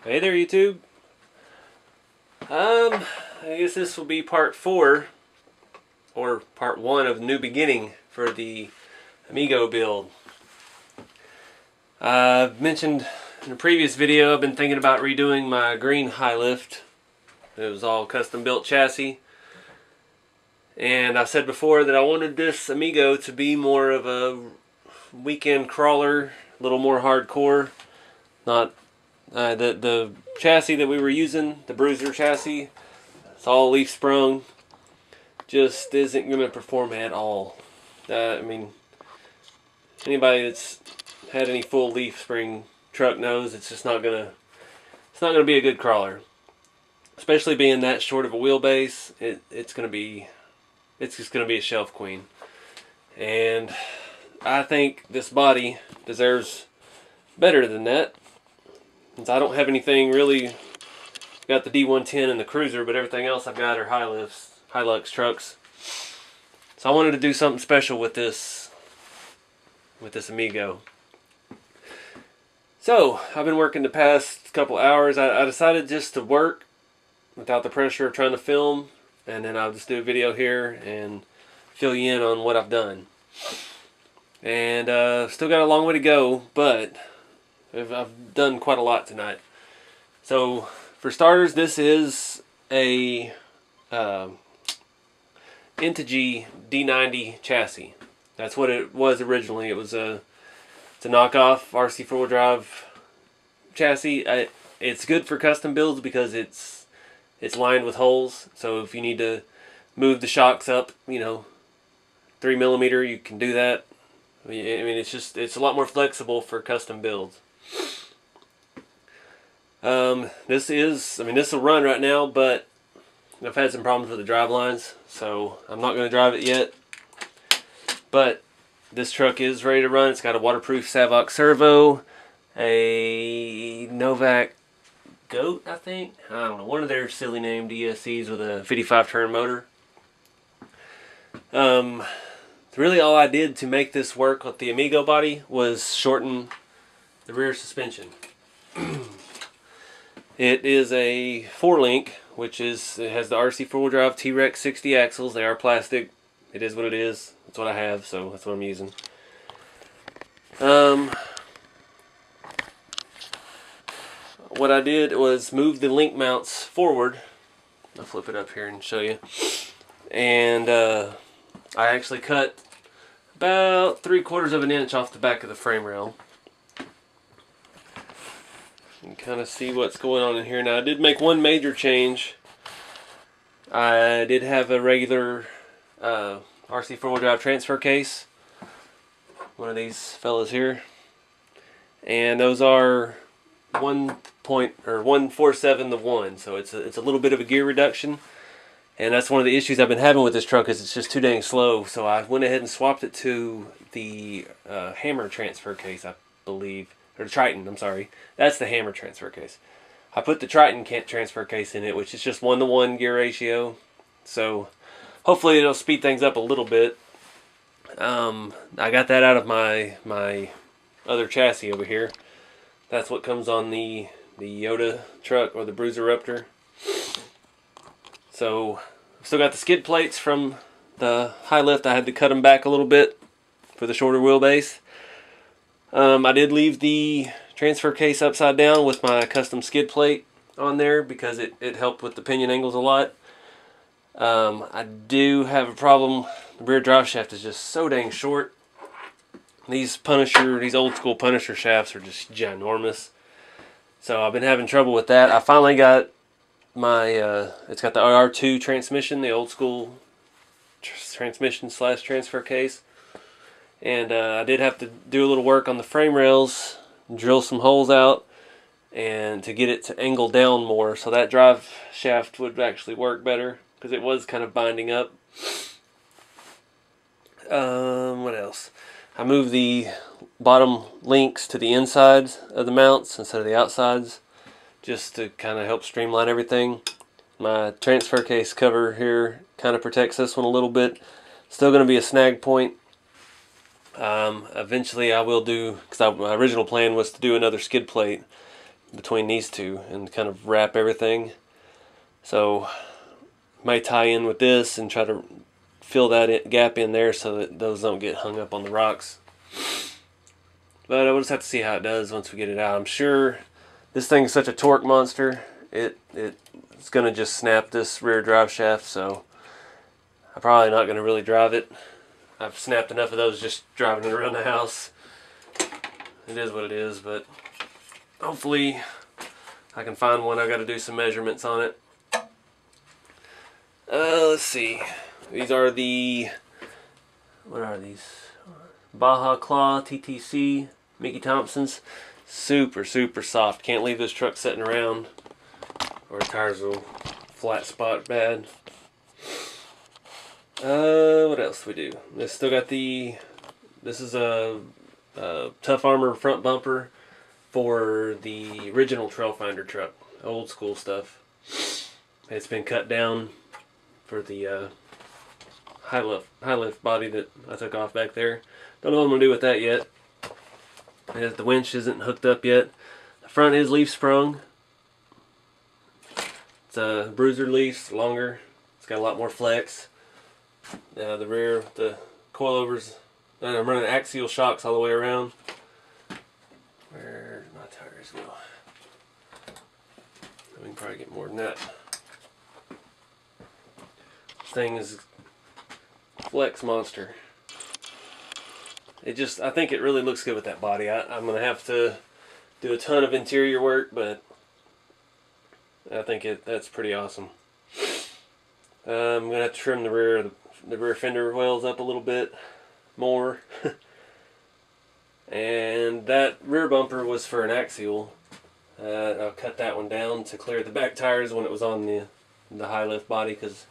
Hey there, YouTube. I guess this will be part 4 or part 1 of New Beginning for the Amigo build. I've mentioned in a previous video I've been thinking about redoing my green high lift. It was all custom built chassis. And I said before that I wanted this Amigo to be more of a weekend crawler, a little more hardcore. Not the chassis that we were using, the bruiser chassis, it's all leaf sprung, just isn't going to perform at all. I mean, anybody that's had any full leaf spring truck knows it's just not gonna be a good crawler. Especially being that short of a wheelbase, it's just gonna be a shelf queen. And I think this body deserves better than that. Since I don't have anything really, got the D110 and the cruiser, but everything else I've got are Hilux trucks. So I wanted to do something special with this Amigo. So I've been working the past couple hours. I decided just to work without the pressure of trying to film, and then I'll just do a video here and fill you in on what I've done. And still got a long way to go, but I've done quite a lot tonight. So for starters, this is a Isuzu D90 chassis. That's what it was originally. It's a knockoff RC 4-wheel drive chassis. It's good for custom builds because it's lined with holes. So if you need to move the shocks up, 3mm, you can do that. I mean, it's a lot more flexible for custom builds. This will run right now, but I've had some problems with the drive lines, so I'm not going to drive it yet. But this truck is ready to run. It's got a waterproof Savox servo, a Novak Goat, I think. I don't know, one of their silly named DSCs with a 55 turn motor. Really all I did to make this work with the Amigo body was shorten the rear suspension. It is a 4-link, it has the RC 4-wheel drive T-Rex 60 axles. They are plastic. It is what it is. That's what I have, so that's what I'm using. What I did was move the link mounts forward. I'll flip it up here and show you. And I actually cut about 3/4 of an inch off the back of the frame rail. You can kind of see what's going on in here. Now I did make one major change. I did have a regular RC 4-wheel drive transfer case. One of these fellas here. And those are 1.147 to 1. So it's a little bit of a gear reduction. And that's one of the issues I've been having with this truck, is it's just too dang slow. So I went ahead and swapped it to the Hammer transfer case, I believe. Or the Triton, I'm sorry. That's the Hammer transfer case. I put the Triton transfer case in it, which is just 1-to-1 gear ratio. So hopefully it'll speed things up a little bit. I got that out of my other chassis over here. That's what comes on the Yoda truck, or the Bruiser Raptor. So still got the skid plates from the high lift. I had to cut them back a little bit for the shorter wheelbase. I did leave the transfer case upside down with my custom skid plate on there because it helped with the pinion angles a lot. I do have a problem. The rear drive shaft is just so dang short. These old school Punisher shafts are just ginormous. So I've been having trouble with that. I finally got my, it's got the R2 transmission, the old school transmission / transfer case. And I did have to do a little work on the frame rails, drill some holes out, and to get it to angle down more, so that drive shaft would actually work better, because it was kind of binding up. What else? I moved the bottom links to the insides of the mounts instead of the outsides, just to kind of help streamline everything. My transfer case cover here kind of protects this one a little bit. Still going to be a snag point. Eventually I will do, because my original plan was to do another skid plate, between these two and kind of wrap everything. So might tie in with this and try to fill that gap in there so that those don't get hung up on the rocks. But we'll just have to see how it does once we get it out. I'm sure this thing is such a torque monster, it's going to just snap this rear drive shaft, so I'm probably not going to really drive it. I've snapped enough of those just driving it around the house. It is what it is, but hopefully I can find one. I've got to do some measurements on it. Let's see. These are the, what are these? Baja Claw TTC Mickey Thompsons. Super, super soft. Can't leave this truck sitting around or the tires will flat spot bad. What else do we do? This still got the, this is a Tough Armor front bumper for the original Trailfinder truck. Old school stuff. It's been cut down for the high lift body that I took off back there. Don't know what I'm going to do with that yet. The winch isn't hooked up yet. The front is leaf sprung. It's a bruiser leaf, longer. It's got a lot more flex. The rear, the coilovers, I'm running axial shocks all the way around. Where did my tires go? We can probably get more than that. This thing is flex monster. It just, I think it really looks good with that body. I'm going to have to do a ton of interior work, but I think that's pretty awesome. I'm going to have to trim the rear fender wells up a little bit more. And that rear bumper was for an axial. I'll cut that one down to clear the back tires when it was on the high lift body, because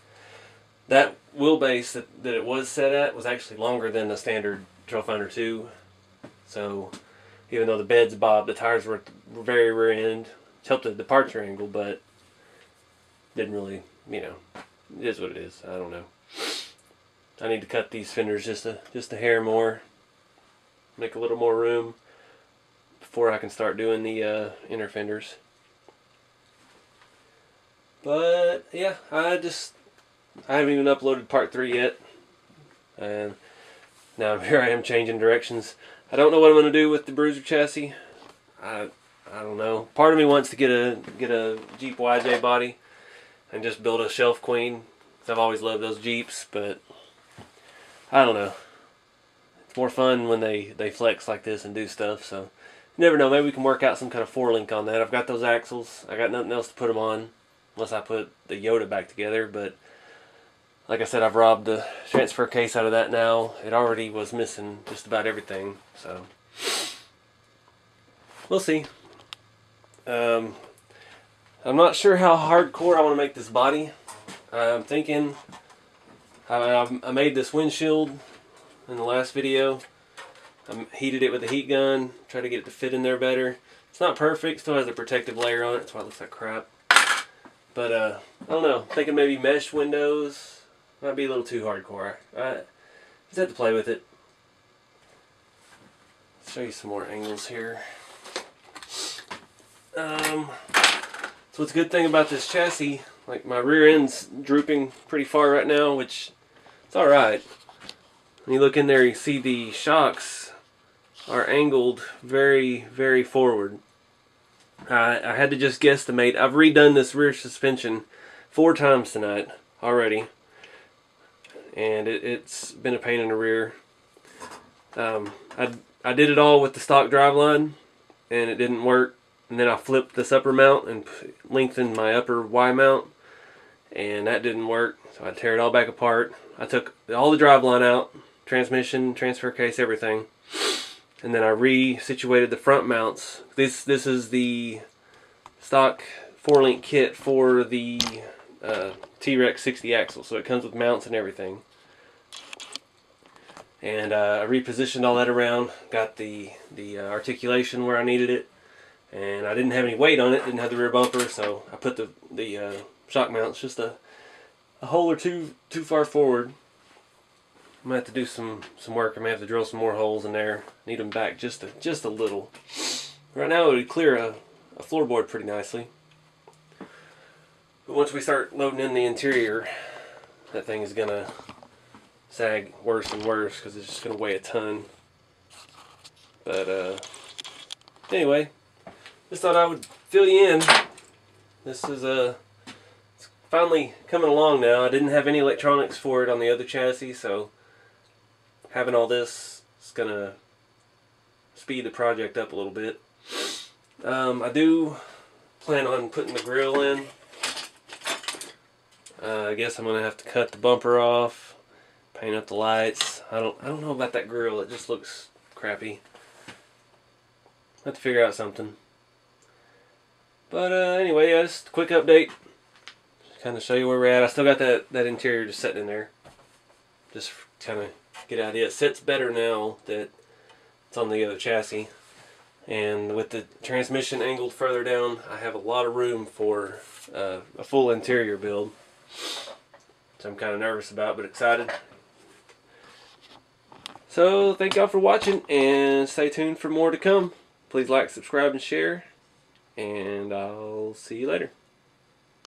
that wheelbase that it was set at was actually longer than the standard Trailfinder 2. So even though the bed's bobbed, the tires were at the very rear end. It helped the departure angle, but didn't really, it is what it is. I don't know. I need to cut these fenders just a hair more, make a little more room before I can start doing the inner fenders. But yeah, I haven't even uploaded part 3 yet, and now here I am changing directions. I don't know what I'm going to do with the bruiser chassis. I don't know. Part of me wants to get a Jeep YJ body and just build a shelf queen. I've always loved those Jeeps, but I don't know. It's more fun when they flex like this and do stuff. So you never know. Maybe we can work out some kind of 4-link on that. I've got those axles. I got nothing else to put them on unless I put the Yoda back together, but like I said, I've robbed the transfer case out of that now. It already was missing just about everything, so we'll see. I'm not sure how hardcore I want to make this body. I'm thinking, I made this windshield in the last video. I heated it with a heat gun, tried to get it to fit in there better. It's not perfect, still has a protective layer on it, that's why it looks like crap. But I don't know, thinking maybe mesh windows. Might be a little too hardcore. I just have to play with it. Let's show you some more angles here. So what's a good thing about this chassis, like my rear end's drooping pretty far right now, which it's alright. When you look in there, you see the shocks are angled very, very forward. I had to just guesstimate. I've redone this rear suspension 4 times tonight already, and it's been a pain in the rear. I did it all with the stock driveline, and it didn't work. And then I flipped this upper mount and lengthened my upper Y mount, and that didn't work. So I tear it all back apart. I took all the driveline out, transmission, transfer case, everything, and then I resituated the front mounts. This is the stock 4-link kit for the T-Rex 60 axle, so it comes with mounts and everything. And I repositioned all that around, got the articulation where I needed it, and I didn't have any weight on it, didn't have the rear bumper, so I put the shock mounts just a hole or two too far forward. I'm gonna have to do some work. I'm gonna have to drill some more holes in there. Need them back just a little. Right now it would clear a floorboard pretty nicely. But once we start loading in the interior, that thing is gonna sag worse and worse because it's just gonna weigh a ton. But anyway, just thought I would fill you in. This is it's finally coming along now. I didn't have any electronics for it on the other chassis, so having all this is gonna speed the project up a little bit. I do plan on putting the grill in. I guess I'm gonna have to cut the bumper off, paint up the lights. I don't know about that grill. It just looks crappy. I have to figure out something. But anyway, yeah, just a quick update. Just kind of show you where we're at. I still got that interior just sitting in there. Just kind of get an idea. It sits better now that it's on the other chassis. And with the transmission angled further down, I have a lot of room for a full interior build. So I'm kind of nervous about, but excited. So thank y'all for watching, and stay tuned for more to come. Please like, subscribe, and share. And I'll see you later.